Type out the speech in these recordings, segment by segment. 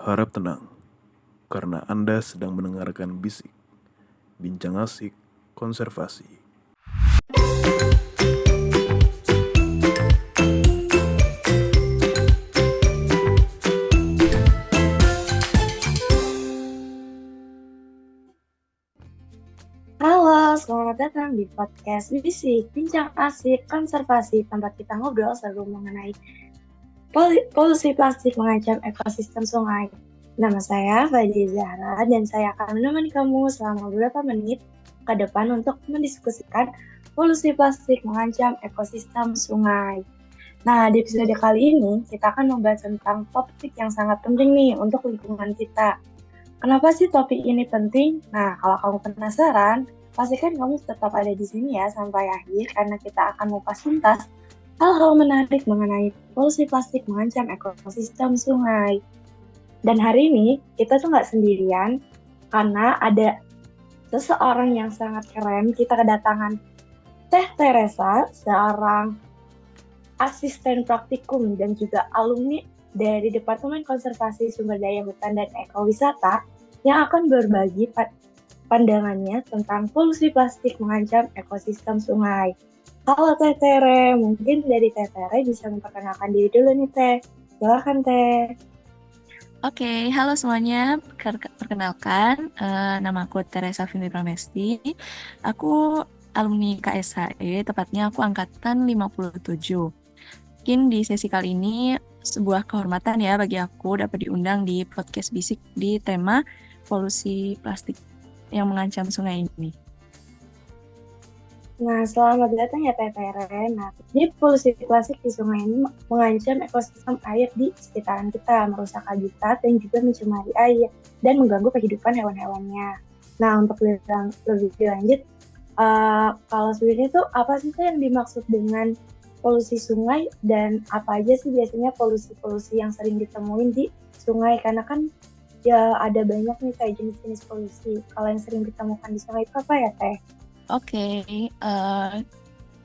Harap tenang, karena Anda sedang mendengarkan Bisik, Bincang Asik Konservasi. Halo, selamat datang di podcast Bisik, Bincang Asik Konservasi, tempat kita ngobrol seru mengenai polusi plastik mengancam ekosistem sungai. Nama saya Fadli Zahra dan saya akan menemani kamu selama beberapa menit ke depan untuk mendiskusikan polusi plastik mengancam ekosistem sungai. Nah, di episode kali ini kita akan membahas tentang topik yang sangat penting nih untuk lingkungan kita. Kenapa sih topik ini penting? Nah, kalau kamu penasaran, pastikan kamu tetap ada di sini ya sampai akhir karena kita akan mengupas tuntas hal-hal menarik mengenai polusi plastik mengancam ekosistem sungai. Dan hari ini kita tuh nggak sendirian karena ada seseorang yang sangat keren. Kita kedatangan Teh Teresa, seorang asisten praktikum dan juga alumni dari Departemen Konservasi Sumber Daya Hutan dan Ekowisata yang akan berbagi pandangannya tentang polusi plastik mengancam ekosistem sungai. Halo Teh Tere, mungkin dari Teh Tere bisa memperkenalkan diri dulu nih Teh. Silakan Teh. Oke, halo semuanya. Perkenalkan, nama aku Teresa Vindi Pramesti. Aku alumni KSHE, tepatnya aku angkatan 57. Mungkin di sesi kali ini sebuah kehormatan ya bagi aku dapat diundang di podcast Bisik di tema polusi plastik yang mengancam sungai ini. Nah, selamat datang ya Teh Tere. Nah, jadi polusi plastik di sungai ini mengancam ekosistem air di sekitaran kita, merusak habitat dan juga mencemari air dan mengganggu kehidupan hewan-hewannya. Nah, untuk lebih lanjut, kalau sebenarnya itu apa sih yang dimaksud dengan polusi sungai dan apa aja sih biasanya polusi-polusi yang sering ditemuin di sungai? Karena kan ya ada banyak nih kayak jenis-jenis polusi. Kalau yang sering ditemukan di sungai itu apa ya Teh? Oke,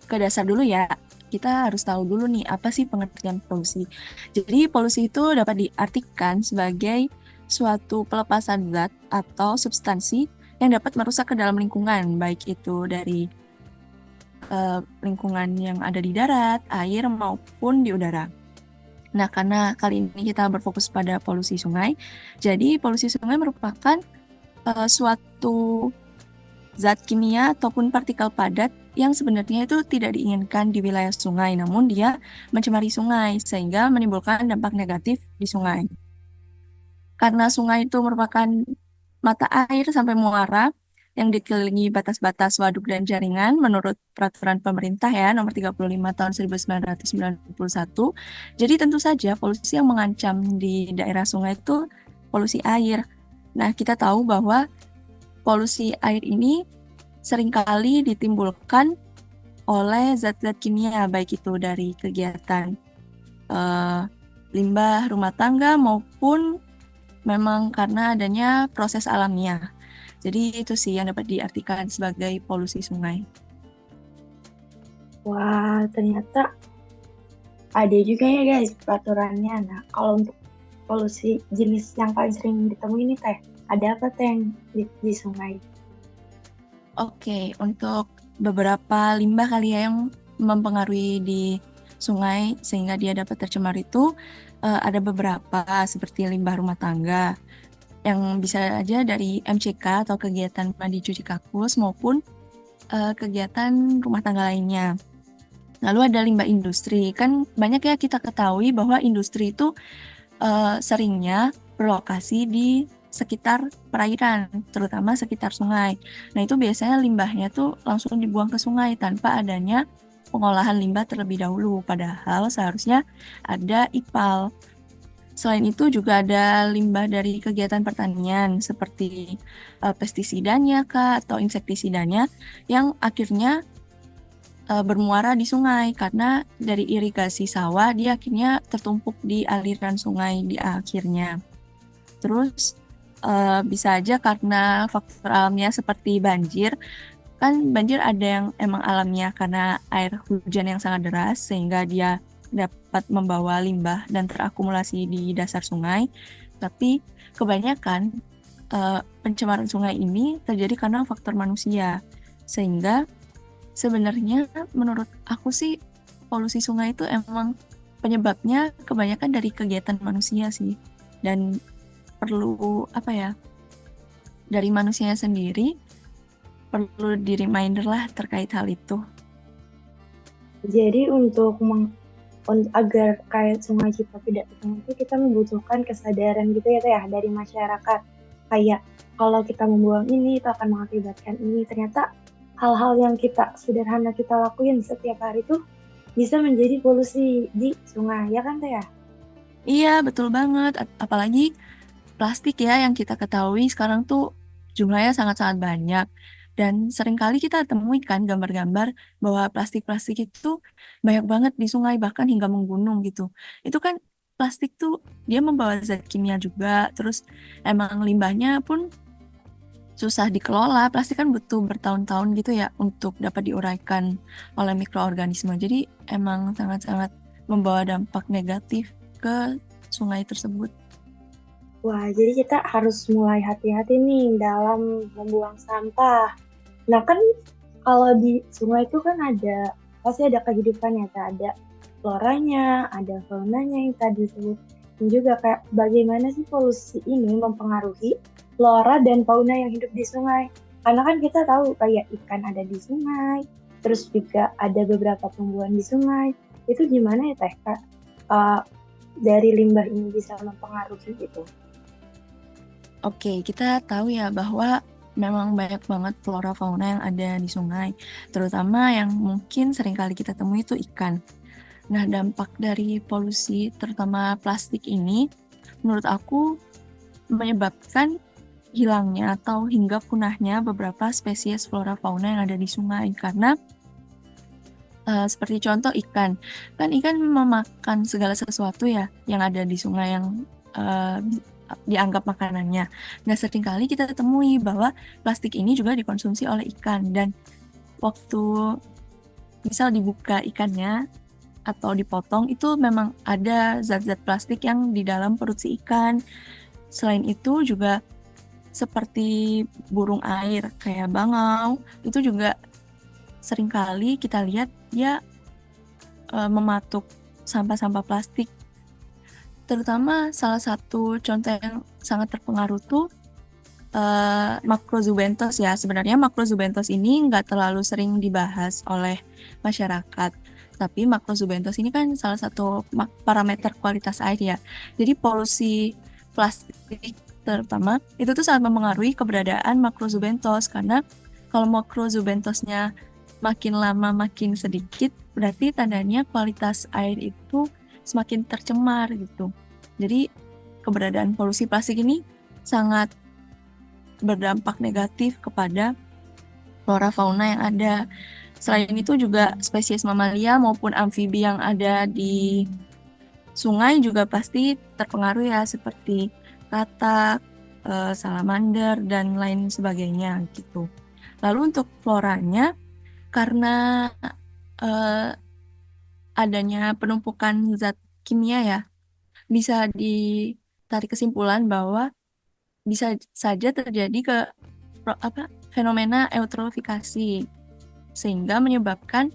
ke dasar dulu ya. Kita harus tahu dulu nih apa sih pengertian polusi. Jadi polusi itu dapat diartikan sebagai suatu pelepasan zat atau substansi yang dapat merusak ke dalam lingkungan, baik itu dari lingkungan yang ada di darat, air, maupun di udara. Nah, karena kali ini kita berfokus pada polusi sungai, jadi polusi sungai merupakan suatu zat kimia ataupun partikel padat yang sebenarnya itu tidak diinginkan di wilayah sungai, namun dia mencemari sungai sehingga menimbulkan dampak negatif di sungai. Karena sungai itu merupakan mata air sampai muara yang dikelilingi batas-batas waduk dan jaringan menurut peraturan pemerintah ya nomor 35 tahun 1991. Jadi tentu saja polusi yang mengancam di daerah sungai itu polusi air. Nah, kita tahu bahwa polusi air ini seringkali ditimbulkan oleh zat-zat kimia, baik itu dari kegiatan limbah rumah tangga maupun memang karena adanya proses alamiah. Jadi itu sih yang dapat diartikan sebagai polusi sungai. Wah, ternyata ada juga ya guys peraturannya. Nah, kalau untuk polusi jenis yang paling sering ditemui ini Teh, ada apa Teh yang di sungai? Oke, untuk beberapa limbah kali ya yang mempengaruhi di sungai sehingga dia dapat tercemar itu ada beberapa seperti limbah rumah tangga yang bisa aja dari MCK atau kegiatan mandi cuci kakus maupun kegiatan rumah tangga lainnya. Lalu ada limbah industri, kan banyak ya kita ketahui bahwa industri itu seringnya berlokasi di sekitar perairan, terutama sekitar sungai. Nah, itu biasanya limbahnya tuh langsung dibuang ke sungai tanpa adanya pengolahan limbah terlebih dahulu, padahal seharusnya ada IPAL. Selain itu juga ada limbah dari kegiatan pertanian seperti pestisidanya atau insektisidanya yang akhirnya bermuara di sungai karena dari irigasi sawah dia akhirnya tertumpuk di aliran sungai di akhirnya. Terus bisa aja karena faktor alamnya seperti banjir, kan banjir ada yang emang alamiah karena air hujan yang sangat deras sehingga dia dapat membawa limbah dan terakumulasi di dasar sungai. Tapi kebanyakan pencemaran sungai ini terjadi karena faktor manusia. Sehingga sebenarnya menurut aku sih polusi sungai itu emang penyebabnya kebanyakan dari kegiatan manusia sih. Dan perlu dari manusianya sendiri perlu di reminder lah terkait hal itu. Jadi agar kayak sungai kita tidak tercemar itu kita membutuhkan kesadaran gitu ya Teh ya dari masyarakat. Kayak kalau kita membuang ini itu akan mengakibatkan ini. Ternyata hal-hal yang sederhana kita lakuin setiap hari itu bisa menjadi polusi di sungai, ya kan Teh ya? Iya, betul banget. Apalagi plastik ya yang kita ketahui sekarang tuh jumlahnya sangat-sangat banyak. Dan seringkali kita temui kan gambar-gambar bahwa plastik-plastik itu banyak banget di sungai, bahkan hingga menggunung gitu. Itu kan plastik tuh dia membawa zat kimia juga, terus emang limbahnya pun susah dikelola. Plastik kan butuh bertahun-tahun gitu ya untuk dapat diuraikan oleh mikroorganisme. Jadi emang sangat-sangat membawa dampak negatif ke sungai tersebut. Wah, jadi kita harus mulai hati-hati nih dalam membuang sampah. Nah kan kalau di sungai itu kan pasti ada kehidupannya, ada floranya, ada faunanya yang tadi disebut. Dan juga kayak bagaimana sih polusi ini mempengaruhi flora dan fauna yang hidup di sungai. Karena kan kita tahu kayak ikan ada di sungai, terus juga ada beberapa tumbuhan di sungai. Itu gimana ya Teh, Kak? Dari limbah ini bisa mempengaruhi gitu. Oke, kita tahu ya bahwa memang banyak banget flora fauna yang ada di sungai, terutama yang mungkin seringkali kita temui itu ikan. Nah, dampak dari polusi terutama plastik ini menurut aku menyebabkan hilangnya atau hingga punahnya beberapa spesies flora fauna yang ada di sungai karena seperti contoh ikan. Kan ikan memakan segala sesuatu ya yang ada di sungai yang dianggap makanannya. Nah, seringkali kita temui bahwa plastik ini juga dikonsumsi oleh ikan dan waktu misal dibuka ikannya atau dipotong itu memang ada zat-zat plastik yang di dalam perut si ikan. Selain itu juga seperti burung air kayak bangau itu juga seringkali kita lihat dia mematuk sampah-sampah plastik. Terutama salah satu contoh yang sangat terpengaruh tuh Macrozoobenthos ya. Sebenarnya Macrozoobenthos ini nggak terlalu sering dibahas oleh masyarakat. Tapi Macrozoobenthos ini kan salah satu parameter kualitas air ya. Jadi polusi plastik terutama itu tuh sangat mempengaruhi keberadaan Macrozoobenthos karena kalau Macrozoobenthosnya makin lama makin sedikit berarti tandanya kualitas air itu semakin tercemar gitu. Jadi keberadaan polusi plastik ini sangat berdampak negatif kepada flora fauna yang ada. Selain itu juga spesies mamalia maupun amfibi yang ada di sungai juga pasti terpengaruh ya seperti katak, salamander dan lain sebagainya gitu. Lalu untuk floranya karena adanya penumpukan zat kimia ya bisa ditarik kesimpulan bahwa bisa saja terjadi fenomena eutrofifikasi sehingga menyebabkan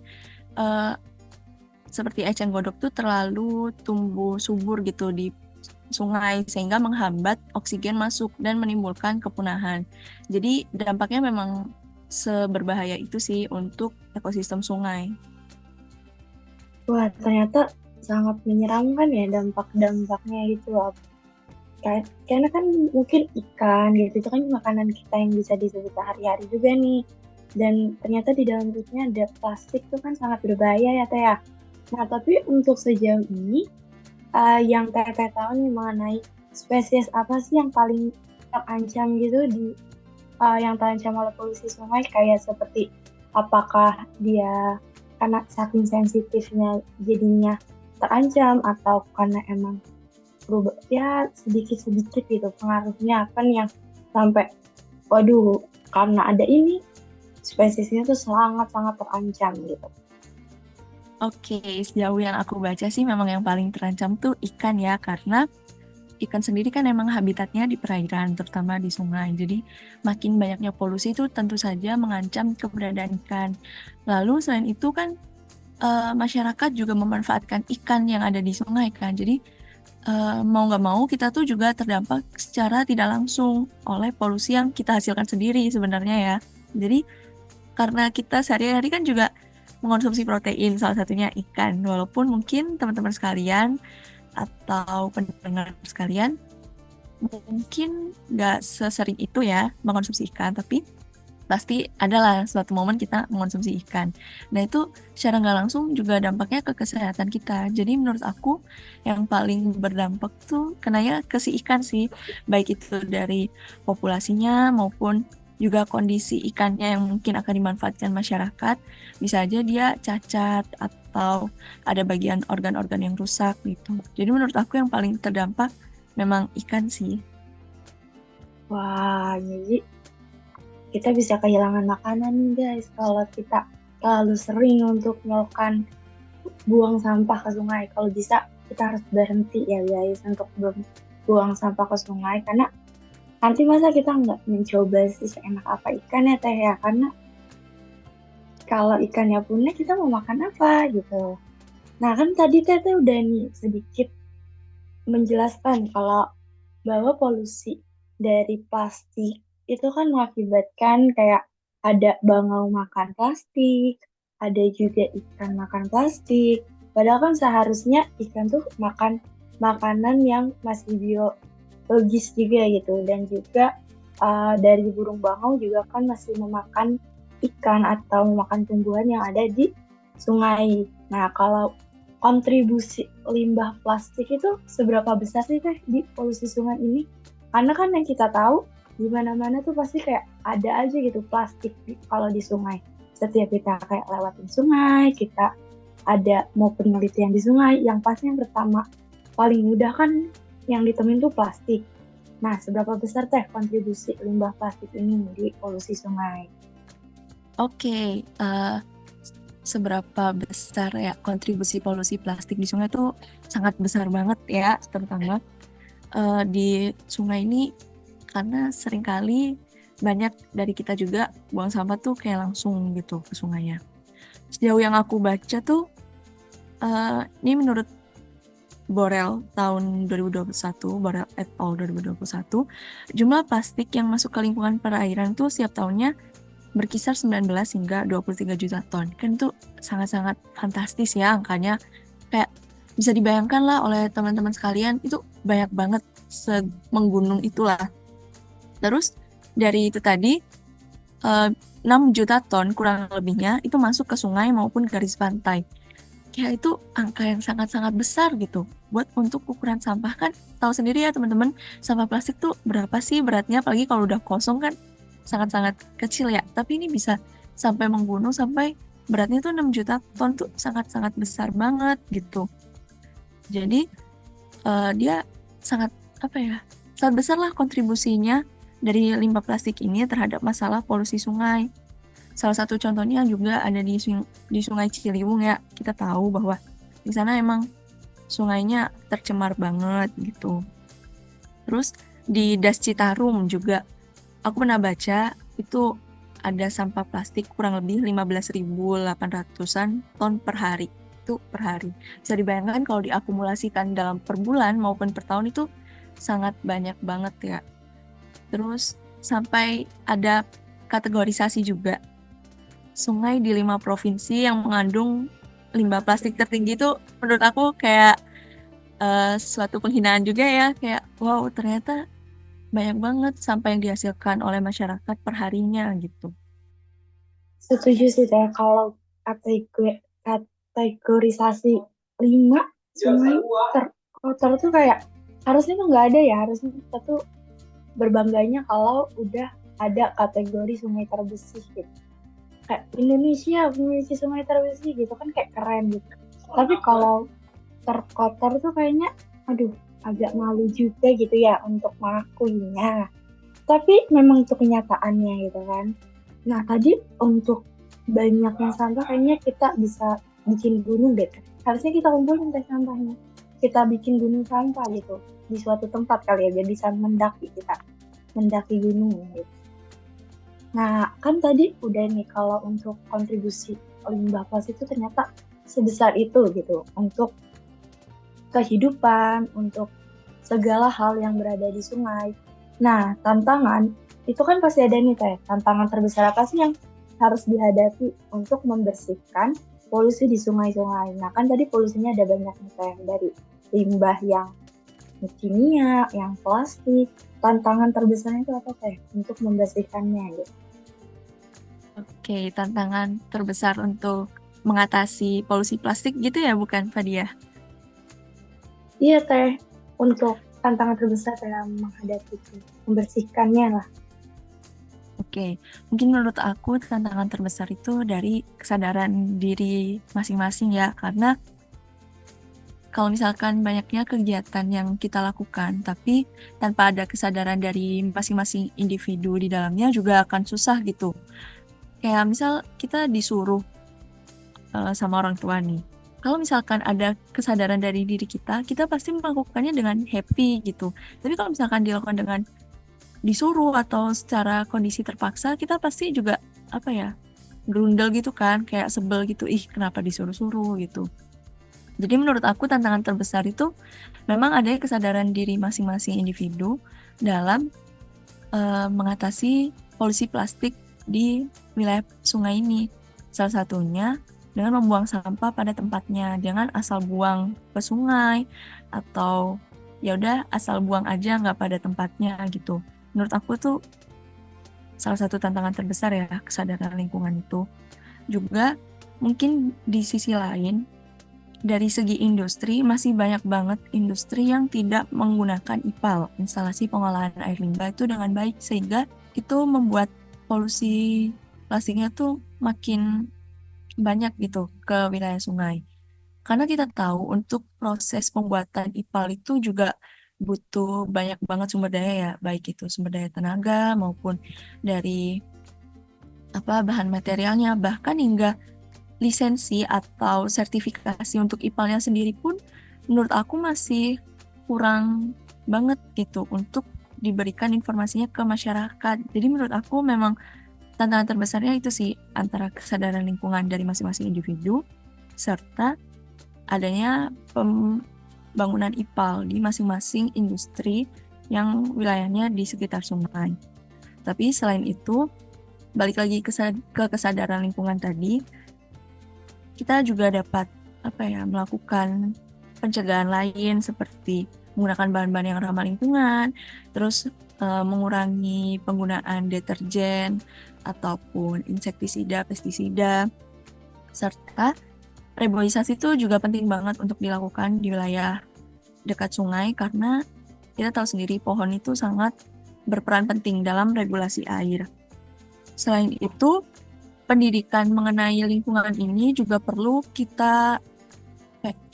seperti eceng gondok tuh terlalu tumbuh subur gitu di sungai sehingga menghambat oksigen masuk dan menimbulkan kepunahan. Jadi dampaknya memang seberbahaya itu sih untuk ekosistem sungai. Wah, ternyata sangat menyeramkan ya dampak-dampaknya gitu. Karena kan mungkin ikan gitu itu kan makanan kita yang bisa disebut sehari-hari juga nih. Dan ternyata di dalam perutnya ada plastik itu kan sangat berbahaya ya Teh ya. Nah, tapi untuk sejauh ini yang Teh tahu nih mengenai spesies apa sih yang paling terancam gitu yang terancam oleh polusi sungai kayak seperti apakah dia karena saking sensitifnya jadinya terancam atau karena emang berubah ya sedikit-sedikit gitu pengaruhnya kan yang sampai waduh karena ada ini spesiesnya tuh sangat-sangat terancam gitu. Oke, sejauh yang aku baca sih memang yang paling terancam tuh ikan ya karena ikan sendiri kan emang habitatnya di perairan, terutama di sungai. Jadi makin banyaknya polusi itu tentu saja mengancam keberadaan ikan. Lalu selain itu kan masyarakat juga memanfaatkan ikan yang ada di sungai kan. Jadi mau nggak mau kita tuh juga terdampak secara tidak langsung oleh polusi yang kita hasilkan sendiri sebenarnya ya. Jadi karena kita sehari-hari kan juga mengonsumsi protein, salah satunya ikan. Walaupun mungkin teman-teman sekalian atau pendengar sekalian mungkin nggak sesering itu ya mengonsumsi ikan, tapi pasti adalah suatu momen kita mengonsumsi ikan. Nah itu secara nggak langsung juga dampaknya ke kesehatan kita. Jadi menurut aku yang paling berdampak tuh kenanya ke si ikan sih, baik itu dari populasinya maupun juga kondisi ikannya yang mungkin akan dimanfaatkan masyarakat. Bisa aja dia cacat atau ada bagian organ-organ yang rusak gitu. Jadi menurut aku yang paling terdampak memang ikan sih. Wah, jadi kita bisa kehilangan makanan nih guys kalau kita terlalu sering untuk melakukan buang sampah ke sungai. Kalau bisa kita harus berhenti ya guys untuk buang sampah ke sungai, karena nanti masa kita nggak mencoba sih seenak apa ikan ya teh ya, karena kalau ikannya punah kita mau makan apa gitu. Nah kan tadi teh udah nih sedikit menjelaskan kalau bahwa polusi dari plastik itu kan mengakibatkan kayak ada bangau makan plastik, ada juga ikan makan plastik. Padahal kan seharusnya ikan tuh makan makanan yang masih biologis juga gitu, dan juga dari burung bangau juga kan masih memakan ikan atau memakan tumbuhan yang ada di sungai. Nah kalau kontribusi limbah plastik itu seberapa besar sih teh di polusi sungai ini? Karena kan yang kita tahu di mana-mana tuh pasti kayak ada aja gitu plastik kalau di sungai. Setiap kita kayak lewatin sungai, kita ada mau penelitian di sungai, yang pasti yang pertama paling mudah kan yang ditemuin tuh plastik. Nah, seberapa besar teh kontribusi limbah plastik ini di polusi sungai? Oke, seberapa besar ya kontribusi polusi plastik di sungai itu sangat besar banget ya, terutama di sungai ini karena seringkali banyak dari kita juga buang sampah tuh kayak langsung gitu ke sungainya. Sejauh yang aku baca tuh, ini menurut Borel tahun 2021, Borel et al. 2021, jumlah plastik yang masuk ke lingkungan perairan tuh setiap tahunnya berkisar 19 hingga 23 juta ton. Kan itu sangat-sangat fantastis ya angkanya. Kayak bisa dibayangkan lah oleh teman-teman sekalian, itu banyak banget menggunung itulah. Terus dari itu tadi 6 juta ton kurang lebihnya itu masuk ke sungai maupun garis pantai. Kayak itu angka yang sangat-sangat besar gitu. Buat untuk ukuran sampah kan tahu sendiri ya teman-teman, sampah plastik tuh berapa sih beratnya, apalagi kalau udah kosong kan sangat-sangat kecil ya, tapi ini bisa sampai menggunung, sampai beratnya tuh 6 juta ton tuh sangat-sangat besar banget gitu. Jadi dia sangat sangat besar lah kontribusinya dari limbah plastik ini terhadap masalah polusi sungai. Salah satu contohnya juga ada di Sungai Ciliwung ya. Kita tahu bahwa di sana emang sungainya tercemar banget gitu. Terus di Das Citarum juga aku pernah baca itu ada sampah plastik kurang lebih 15.800-an ton per hari. Itu per hari. Bisa dibayangkan kalau diakumulasikan dalam per bulan maupun per tahun itu sangat banyak banget ya. Terus sampai ada kategorisasi juga. Sungai di 5 provinsi yang mengandung limbah plastik tertinggi itu menurut aku kayak suatu penghinaan juga ya. Kayak wow ternyata banyak banget sampah yang dihasilkan oleh masyarakat perharinya gitu. Setuju sih teh, kalau kategorisasi 5 sungai terkotor tuh kayak harusnya tuh nggak ada ya, harusnya kita tuh berbangganya kalau udah ada kategori sungai terbersih gitu. Kayak Indonesia memiliki sungai terbersih gitu kan kayak keren gitu. Tapi kalau terkotor tuh kayaknya aduh agak malu juga gitu ya untuk mengakuinya. Tapi memang itu kenyataannya gitu kan. Nah tadi untuk banyaknya sampah kayaknya kita bisa bikin gunung deh. Harusnya kita kumpulin teh sampahnya. kita bikin gunung sampah gitu di suatu tempat kali ya, biar bisa mendaki gunung gitu. Nah, kan tadi udah nih kalau untuk kontribusi limbah plastik itu ternyata sebesar itu gitu untuk kehidupan, untuk segala hal yang berada di sungai. Nah, tantangan itu kan pasti ada nih Teh. Tantangan terbesar apa sih yang harus dihadapi untuk membersihkan polusi di sungai-sungai? Nah, kan tadi polusinya ada banyak nih Teh, dari limbah yang kimia, yang plastik. Tantangan terbesarnya itu apa Teh untuk membersihkannya gitu? Oke, tantangan terbesar untuk mengatasi polusi plastik gitu ya, bukan Fadia? Iya Teh, untuk tantangan terbesar dalam menghadapi itu, membersihkannya lah. Oke, mungkin menurut aku tantangan terbesar itu dari kesadaran diri masing-masing ya, karena kalau misalkan banyaknya kegiatan yang kita lakukan, tapi tanpa ada kesadaran dari masing-masing individu di dalamnya juga akan susah gitu. Kayak misal kita disuruh sama orang tua nih. Kalau misalkan ada kesadaran dari diri kita pasti melakukannya dengan happy gitu. Tapi kalau misalkan dilakukan dengan disuruh atau secara kondisi terpaksa, kita pasti juga gerundel gitu kan, kayak sebel gitu, ih kenapa disuruh-suruh gitu. Jadi menurut aku tantangan terbesar itu memang adanya kesadaran diri masing-masing individu dalam mengatasi polusi plastik di wilayah sungai ini. Salah satunya dengan membuang sampah pada tempatnya, jangan asal buang ke sungai atau ya udah asal buang aja nggak pada tempatnya gitu. Menurut aku tuh salah satu tantangan terbesar ya kesadaran lingkungan itu. Juga mungkin di sisi lain dari segi industri masih banyak banget industri yang tidak menggunakan IPAL, instalasi pengolahan air limbah itu dengan baik, sehingga itu membuat polusi plastiknya tuh makin banyak gitu ke wilayah sungai. Karena kita tahu untuk proses pembuatan IPAL itu juga butuh banyak banget sumber daya ya, baik itu sumber daya tenaga maupun dari bahan materialnya, bahkan hingga lisensi atau sertifikasi untuk IPAL-nya sendiri pun menurut aku masih kurang banget gitu untuk diberikan informasinya ke masyarakat. Jadi menurut aku memang tantangan terbesarnya itu sih antara kesadaran lingkungan dari masing-masing individu serta adanya pembangunan IPAL di masing-masing industri yang wilayahnya di sekitar sungai. Tapi selain itu, balik lagi ke kesadaran lingkungan tadi, kita juga dapat melakukan pencegahan lain seperti menggunakan bahan-bahan yang ramah lingkungan, terus mengurangi penggunaan deterjen ataupun insektisida, pestisida, serta reboisasi itu juga penting banget untuk dilakukan di wilayah dekat sungai karena kita tahu sendiri pohon itu sangat berperan penting dalam regulasi air. Selain itu, pendidikan mengenai lingkungan ini juga perlu kita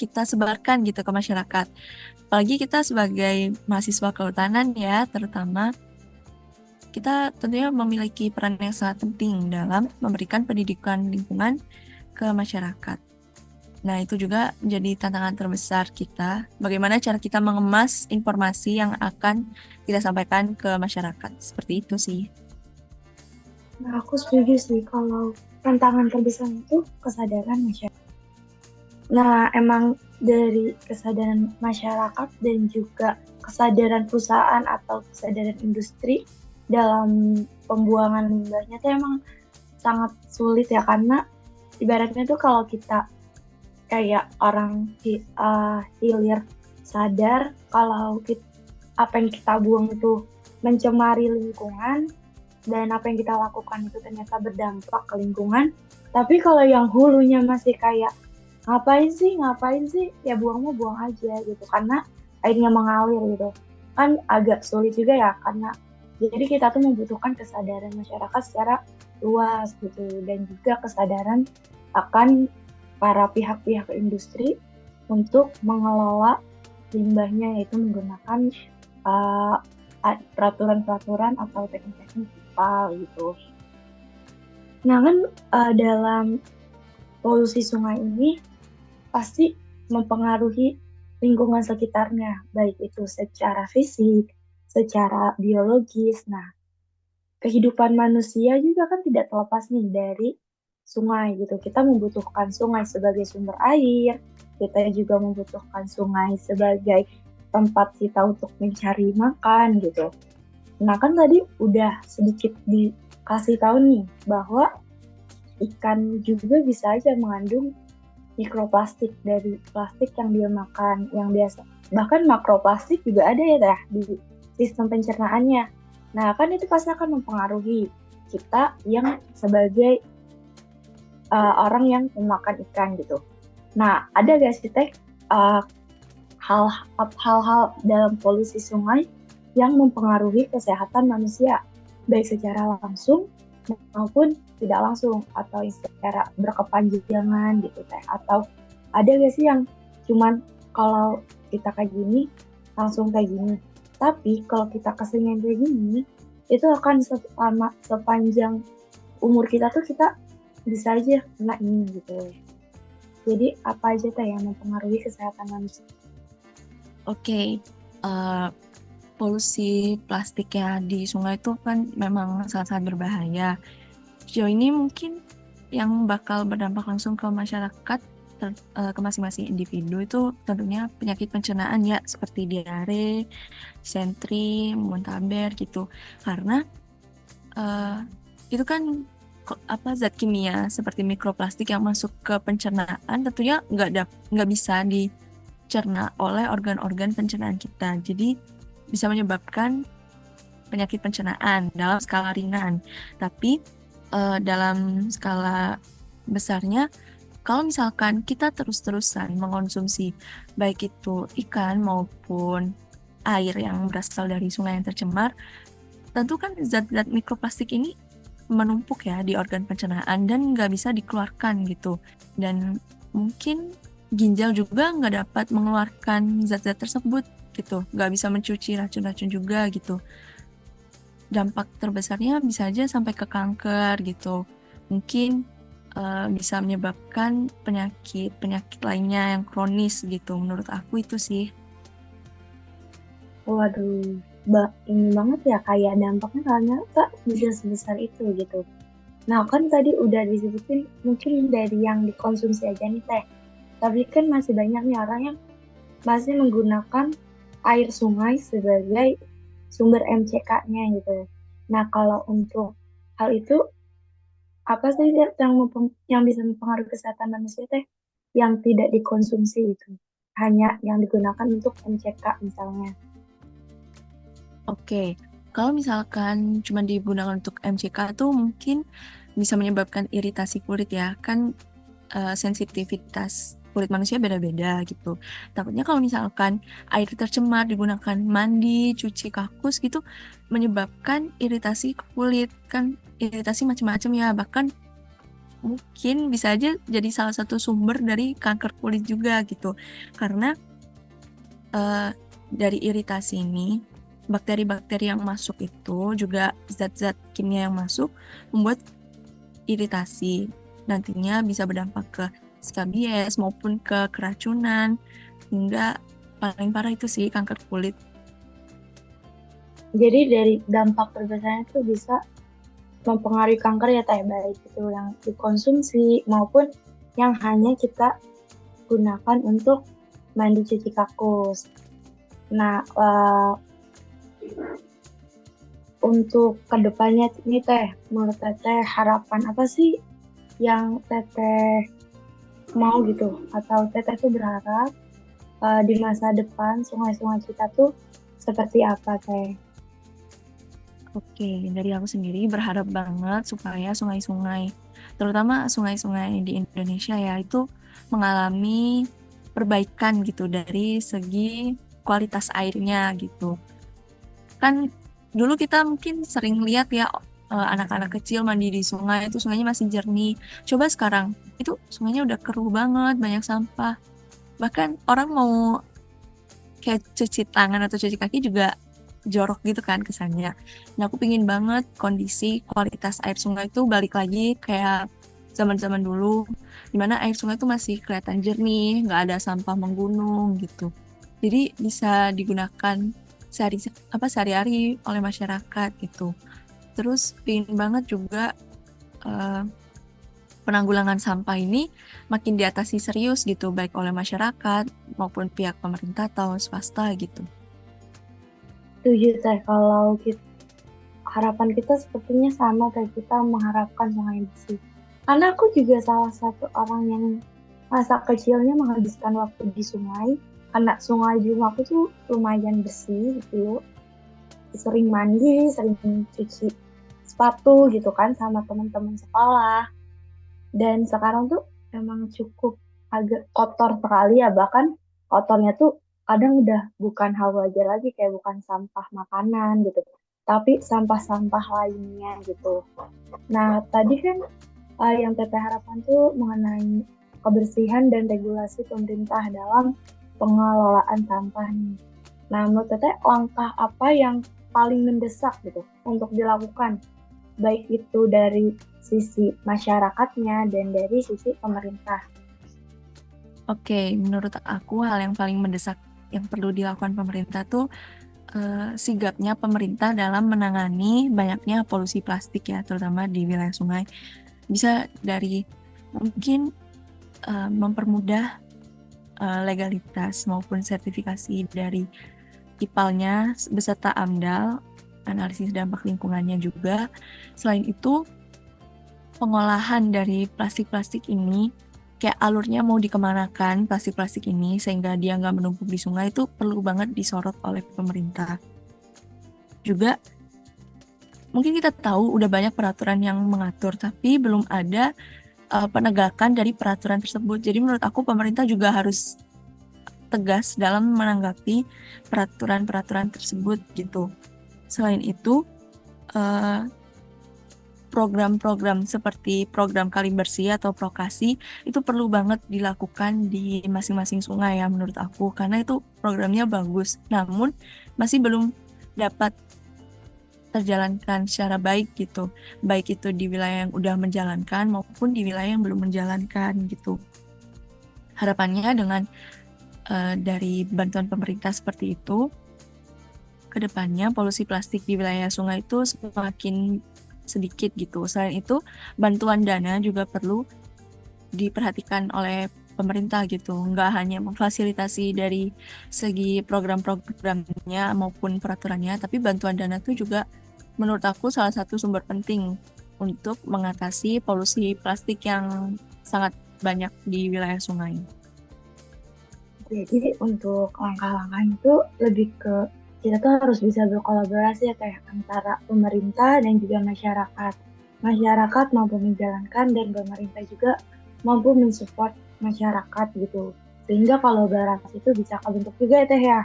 sebarkan gitu ke masyarakat. Apalagi kita sebagai mahasiswa kehutanan ya, terutama kita tentunya memiliki peran yang sangat penting dalam memberikan pendidikan lingkungan ke masyarakat. Nah, itu juga menjadi tantangan terbesar kita, bagaimana cara kita mengemas informasi yang akan kita sampaikan ke masyarakat. Seperti itu sih. Nah, aku setuju sih kalau tantangan terbesar itu kesadaran masyarakat. Nah, emang dari kesadaran masyarakat dan juga kesadaran perusahaan atau kesadaran industri dalam pembuangan limbahnya itu emang sangat sulit ya, karena ibaratnya tuh kalau kita kayak orang hilir sadar kalau apa yang kita buang itu mencemari lingkungan dan apa yang kita lakukan itu ternyata berdampak ke lingkungan. Tapi kalau yang hulunya masih kayak ngapain sih ya buang aja gitu, karena airnya mengalir gitu kan agak sulit juga ya, karena jadi kita tuh membutuhkan kesadaran masyarakat secara luas gitu, dan juga kesadaran akan para pihak-pihak industri untuk mengelola limbahnya, yaitu menggunakan peraturan-peraturan atau teknik-teknik IPAL gitu. Nah kan dalam polusi sungai ini pasti mempengaruhi lingkungan sekitarnya, baik itu secara fisik, secara biologis. Nah, kehidupan manusia juga kan tidak terlepas nih dari sungai gitu. Kita membutuhkan sungai sebagai sumber air, kita juga membutuhkan sungai sebagai tempat kita untuk mencari makan gitu. Nah kan tadi udah sedikit dikasih tahu nih bahwa ikan juga bisa aja mengandung mikroplastik dari plastik yang dia makan, yang biasa. Bahkan makroplastik juga ada ya Teh, di sistem pencernaannya. Nah kan itu pasti akan mempengaruhi kita yang sebagai orang yang memakan ikan gitu. Nah ada gak sih Teh hal-hal dalam polusi sungai yang mempengaruhi kesehatan manusia, baik secara langsung maupun tidak langsung, atau secara berkepanjangan gitu Teh. Atau ada gak sih yang cuman kalau kita kayak gini, langsung kayak gini. Tapi kalau kita keseringan kayak gini, itu akan sepanjang umur kita tuh kita bisa aja kena ini gitu. Jadi apa aja Teh yang mempengaruhi kesehatan manusia? Oke, polusi plastik ya di sungai itu kan memang sangat-sangat berbahaya. Sejauh ini mungkin yang bakal berdampak langsung ke masyarakat, ke masing-masing individu itu tentunya penyakit pencernaan ya, seperti diare, disentri, muntaber gitu. Karena itu kan zat kimia seperti mikroplastik yang masuk ke pencernaan tentunya nggak bisa dicerna oleh organ-organ pencernaan kita. Jadi bisa menyebabkan penyakit pencernaan dalam skala ringan. Tapi dalam skala besarnya, kalau misalkan kita terus-terusan mengonsumsi baik itu ikan maupun air yang berasal dari sungai yang tercemar, tentu kan zat-zat mikroplastik ini menumpuk ya di organ pencernaan dan nggak bisa dikeluarkan gitu. Dan mungkin ginjal juga nggak dapat mengeluarkan zat-zat tersebut gitu, nggak bisa mencuci racun-racun juga gitu. Dampak terbesarnya bisa aja sampai ke kanker gitu. Mungkin bisa menyebabkan penyakit lainnya yang kronis gitu. Menurut aku itu sih. Waduh, ini banget ya kayak dampaknya karena Kak bisa sebesar itu gitu. Nah kan tadi udah disebutin mungkin dari yang dikonsumsi aja nih Teh. Tapi kan masih banyak nih orang yang masih menggunakan air sungai sebagai sumber MCK-nya gitu. Nah kalau untuk hal itu apa sih yang bisa mempengaruhi kesehatan manusia Teh yang tidak dikonsumsi itu? Hanya yang digunakan untuk MCK misalnya. Oke, kalau misalkan cuma digunakan untuk MCK tuh mungkin bisa menyebabkan iritasi kulit ya, kan sensitivitas kulit manusia beda-beda gitu. Takutnya kalau misalkan air tercemar digunakan mandi, cuci kakus gitu, menyebabkan iritasi ke kulit, kan iritasi macam-macam ya, bahkan mungkin bisa aja jadi salah satu sumber dari kanker kulit juga gitu. Karena dari iritasi ini, bakteri-bakteri yang masuk itu juga zat-zat kimia yang masuk membuat iritasi. Nantinya bisa berdampak ke skabies maupun ke keracunan, hingga paling parah itu sih kanker kulit. Jadi dari dampak terbesarnya itu bisa mempengaruhi kanker ya Teh, baik itu yang dikonsumsi maupun yang hanya kita gunakan untuk mandi cuci kakus. Nah, untuk kedepannya nih Teh, menurut Teteh harapan apa sih yang Teteh mau gitu? Atau Teteh tuh berharap di masa depan sungai-sungai kita tuh seperti apa Teh? Oke, dari aku sendiri berharap banget supaya sungai-sungai, terutama sungai-sungai di Indonesia ya, itu mengalami perbaikan gitu dari segi kualitas airnya gitu. Kan dulu kita mungkin sering lihat ya anak-anak kecil mandi di sungai, itu sungainya masih jernih. Coba sekarang, itu sungainya udah keruh banget, banyak sampah. Bahkan orang mau kayak cuci tangan atau cuci kaki juga jorok gitu kan kesannya. Nah aku pingin banget kondisi kualitas air sungai itu balik lagi kayak zaman-zaman dulu, dimana air sungai itu masih kelihatan jernih, nggak ada sampah menggunung gitu. Jadi bisa digunakan sehari-hari oleh masyarakat gitu. Terus pengen banget juga penanggulangan sampah ini makin diatasi serius gitu, baik oleh masyarakat maupun pihak pemerintah atau swasta gitu. Setuju Teh, kalau harapan kita sepertinya sama kayak kita mengharapkan sungai bersih. Karena aku juga salah satu orang yang masa kecilnya menghabiskan waktu di sungai. Karena sungai di rumahku tuh lumayan bersih gitu. Sering mandi, sering cuci sepatu gitu kan sama teman-teman sekolah. Dan sekarang tuh emang cukup agak kotor sekali ya, bahkan kotornya tuh kadang udah bukan hal wajar lagi, kayak bukan sampah makanan gitu, tapi sampah-sampah lainnya gitu. Nah, tadi kan yang Teteh harapkan tuh mengenai kebersihan dan regulasi pemerintah dalam pengelolaan sampah nih. Nah, menurut Teteh langkah apa yang paling mendesak gitu untuk dilakukan, baik itu dari sisi masyarakatnya dan dari sisi pemerintah? Oke, menurut aku hal yang paling mendesak yang perlu dilakukan pemerintah tuh sigapnya pemerintah dalam menangani banyaknya polusi plastik ya, terutama di wilayah sungai. Bisa dari mungkin mempermudah legalitas maupun sertifikasi dari IPAL-nya beserta AMDAL, analisis dampak lingkungannya juga. Selain itu, pengolahan dari plastik-plastik ini, kayak alurnya mau dikemanakan plastik-plastik ini sehingga dia nggak menumpuk di sungai, itu perlu banget disorot oleh pemerintah. Juga mungkin kita tahu udah banyak peraturan yang mengatur, tapi belum ada penegakan dari peraturan tersebut. Jadi menurut aku pemerintah juga harus tegas dalam menanggapi peraturan-peraturan tersebut gitu. Selain itu, program-program seperti program Kali Bersih atau Prokasi itu perlu banget dilakukan di masing-masing sungai ya menurut aku, karena itu programnya bagus, namun masih belum dapat terjalankan secara baik gitu, baik itu di wilayah yang udah menjalankan maupun di wilayah yang belum menjalankan gitu. Harapannya dengan dari bantuan pemerintah seperti itu, kedepannya polusi plastik di wilayah sungai itu semakin sedikit gitu. Selain itu, bantuan dana juga perlu diperhatikan oleh pemerintah gitu. Nggak hanya memfasilitasi dari segi program-programnya maupun peraturannya, tapi bantuan dana itu juga menurut aku salah satu sumber penting untuk mengatasi polusi plastik yang sangat banyak di wilayah sungai. Jadi untuk langkah-langkah itu lebih ke kita tuh harus bisa berkolaborasi ya kayak antara pemerintah dan juga masyarakat. Masyarakat mampu menjalankan dan pemerintah juga mampu mensupport masyarakat gitu. Sehingga kolaborasi itu bisa kebentuk juga ya Teh ya.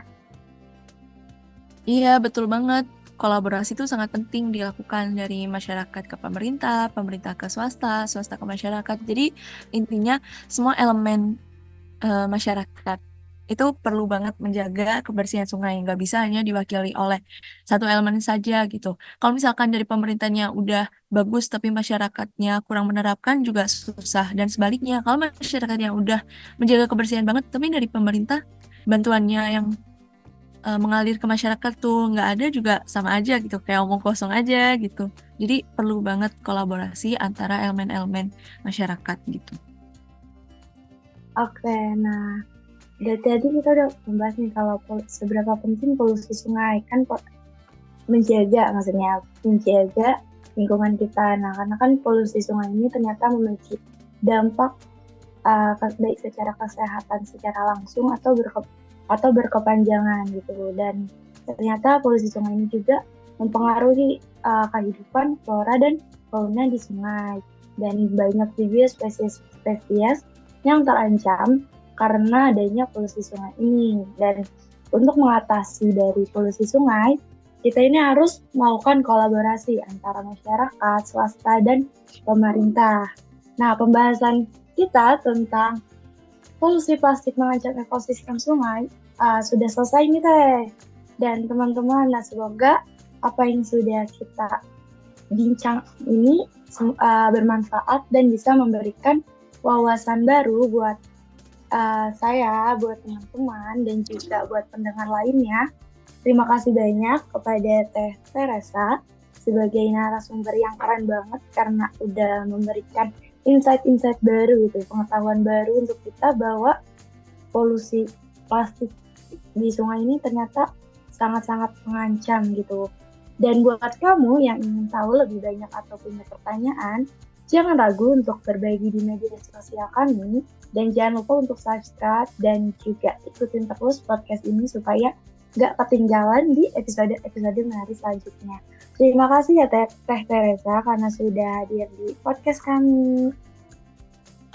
Iya, betul banget. Kolaborasi itu sangat penting dilakukan dari masyarakat ke pemerintah, pemerintah ke swasta, swasta ke masyarakat. Jadi intinya semua elemen masyarakat itu perlu banget menjaga kebersihan sungai. Nggak bisa hanya diwakili oleh satu elemen saja gitu. Kalau misalkan dari pemerintahnya udah bagus tapi masyarakatnya kurang menerapkan juga susah. Dan sebaliknya, kalau masyarakatnya udah menjaga kebersihan banget tapi dari pemerintah bantuannya yang mengalir ke masyarakat tuh nggak ada juga sama aja gitu, kayak omong kosong aja gitu. Jadi perlu banget kolaborasi antara elemen-elemen masyarakat gitu. Oke, nah dari tadi kita udah membahas nih kalau seberapa penting polusi sungai kan menjaga lingkungan kita. Nah, karena kan polusi sungai ini ternyata memiliki dampak baik secara kesehatan secara langsung atau berkepanjangan gitu. Dan ternyata polusi sungai ini juga mempengaruhi kehidupan flora dan fauna di sungai. Dan banyak juga spesies yang terancam karena adanya polusi sungai ini. Dan untuk mengatasi dari polusi sungai, kita ini harus melakukan kolaborasi antara masyarakat, swasta, dan pemerintah. Nah, pembahasan kita tentang polusi plastik mengancam ekosistem sungai sudah selesai nih Teh. Dan teman-teman, nah semoga apa yang sudah kita bincang ini bermanfaat dan bisa memberikan wawasan baru buat Saya buat teman-teman dan juga buat pendengar lainnya, terima kasih banyak kepada Teh Teresa sebagai narasumber yang keren banget karena udah memberikan insight-insight baru gitu, pengetahuan baru untuk kita bahwa polusi plastik di sungai ini ternyata sangat-sangat mengancam gitu. Dan buat kamu yang ingin tahu lebih banyak atau punya pertanyaan, jangan ragu untuk berbagi di media sosial kami, dan jangan lupa untuk subscribe dan juga ikutin terus podcast ini supaya nggak ketinggalan di episode-episode menarik selanjutnya. Terima kasih ya Teh Teresa karena sudah hadir di podcast kami.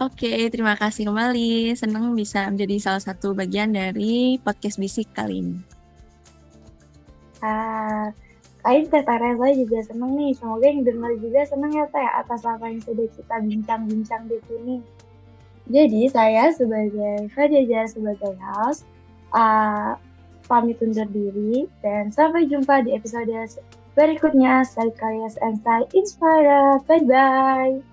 Oke, terima kasih kembali. Senang bisa menjadi salah satu bagian dari podcast Bisik kali ini. Kain Teh Teresa juga seneng nih. Semoga yang dengar juga seneng ya Teh atas apa yang sudah kita bincang-bincang di sini. Jadi saya sebagai Fajar sebagai host pamit undur diri dan sampai jumpa di episode berikutnya. Stay curious and stay inspired. Bye bye.